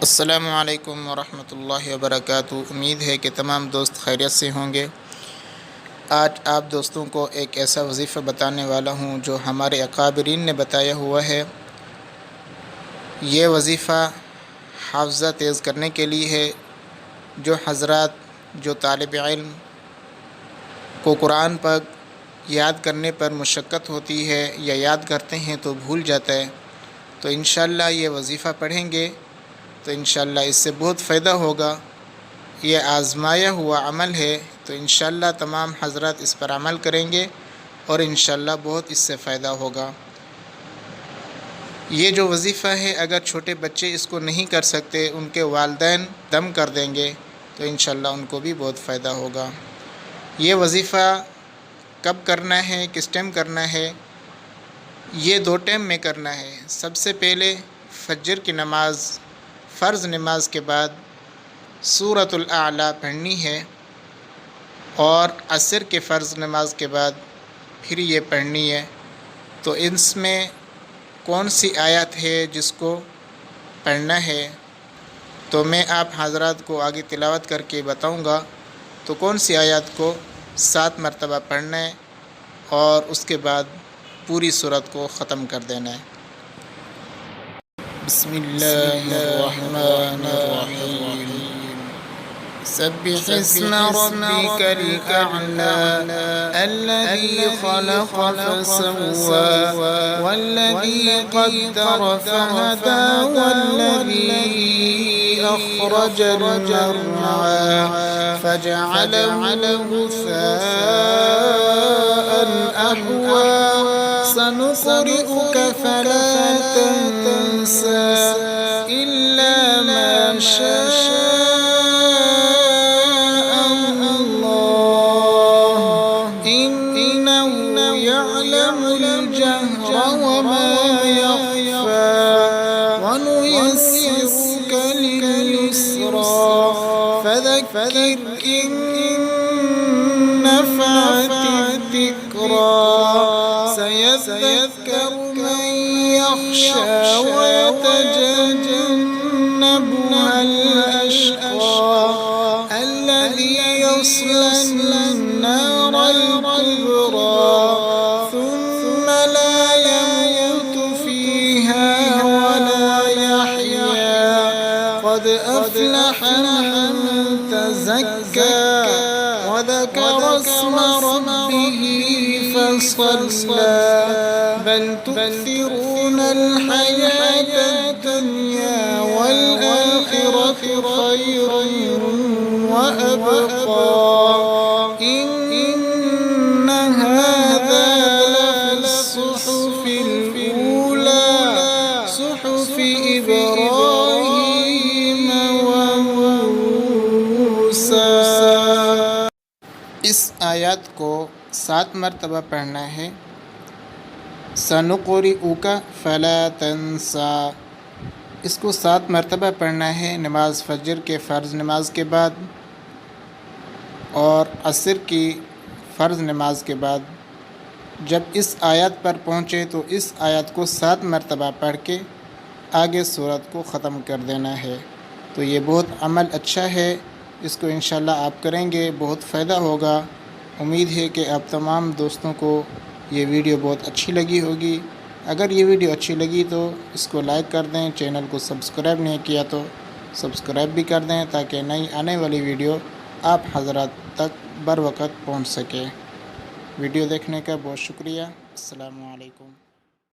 السلام علیکم ورحمۃ اللہ وبرکاتہ۔ امید ہے کہ تمام دوست خیریت سے ہوں گے۔ آج آپ دوستوں کو ایک ایسا وظیفہ بتانے والا ہوں جو ہمارے اکابرین نے بتایا ہوا ہے۔ یہ وظیفہ حافظہ تیز کرنے کے لیے ہے۔ جو حضرات جو طالب علم کو قرآن پاک یاد کرنے پر مشقت ہوتی ہے یا یاد کرتے ہیں تو بھول جاتا ہے، تو انشاءاللہ یہ وظیفہ پڑھیں گے تو انشاءاللہ اس سے بہت فائدہ ہوگا۔ یہ آزمایا ہوا عمل ہے، تو انشاءاللہ تمام حضرات اس پر عمل کریں گے اور انشاءاللہ بہت اس سے فائدہ ہوگا۔ یہ جو وظیفہ ہے، اگر چھوٹے بچے اس کو نہیں کر سکتے، ان کے والدین دم کر دیں گے تو انشاءاللہ ان کو بھی بہت فائدہ ہوگا۔ یہ وظیفہ کب کرنا ہے، کس ٹائم کرنا ہے؟ یہ 2 ٹائم میں کرنا ہے۔ سب سے پہلے فجر کی نماز، فرض نماز کے بعد سورۃ الاعلیٰ پڑھنی ہے، اور عصر کے فرض نماز کے بعد پھر یہ پڑھنی ہے۔ تو اس میں کون سی آیت ہے جس کو پڑھنا ہے، تو میں آپ حضرات کو آگے تلاوت کر کے بتاؤں گا۔ تو کون سی آیت کو 7 مرتبہ پڑھنا ہے اور اس کے بعد پوری سورت کو ختم کر دینا ہے۔ بسم اللہ الرحمن الرحیم۔ سبح اسم ربک الاعلی الذی خلق فسوى والذی قدر فہدى والذی اخرج المرعى فجعله غثاء احوى سنقرئك فلا تنسى إلا ما شاء الله إنه يعلم الجهر وما يخفى ونيسرك لليسرى فذكر إن نفعت الذكرى سيذكر من يخشى ويتجنبها الأشقى الذي يصلى النار الكبرى ثم لا يموت فيها ولا يحيا قد أفلح من تزكى وذكر اسم ربه فصلى بل تؤثرون الحياة الدنيا والآخرة خير وأبقى إن هذا لفي الصحف الأولى صحف إبراهيم وموسى۔ اس آیات کو 7 مرتبہ پڑھنا ہے۔ سنقرئک فلا تنسى، اس کو 7 مرتبہ پڑھنا ہے نماز فجر کے فرض نماز کے بعد اور عصر کی فرض نماز کے بعد۔ جب اس آیت پر پہنچے تو اس آیت کو 7 مرتبہ پڑھ کے آگے سورت کو ختم کر دینا ہے۔ تو یہ بہت عمل اچھا ہے، اس کو انشاءاللہ آپ کریں گے، بہت فائدہ ہوگا۔ امید ہے کہ آپ تمام دوستوں کو یہ ویڈیو بہت اچھی لگی ہوگی۔ اگر یہ ویڈیو اچھی لگی تو اس کو لائک کر دیں، چینل کو سبسکرائب نہیں کیا تو سبسکرائب بھی کر دیں تاکہ نئی آنے والی ویڈیو آپ حضرات تک بر وقت پہنچ سکے۔ ویڈیو دیکھنے کا بہت شکریہ۔ السلام علیکم۔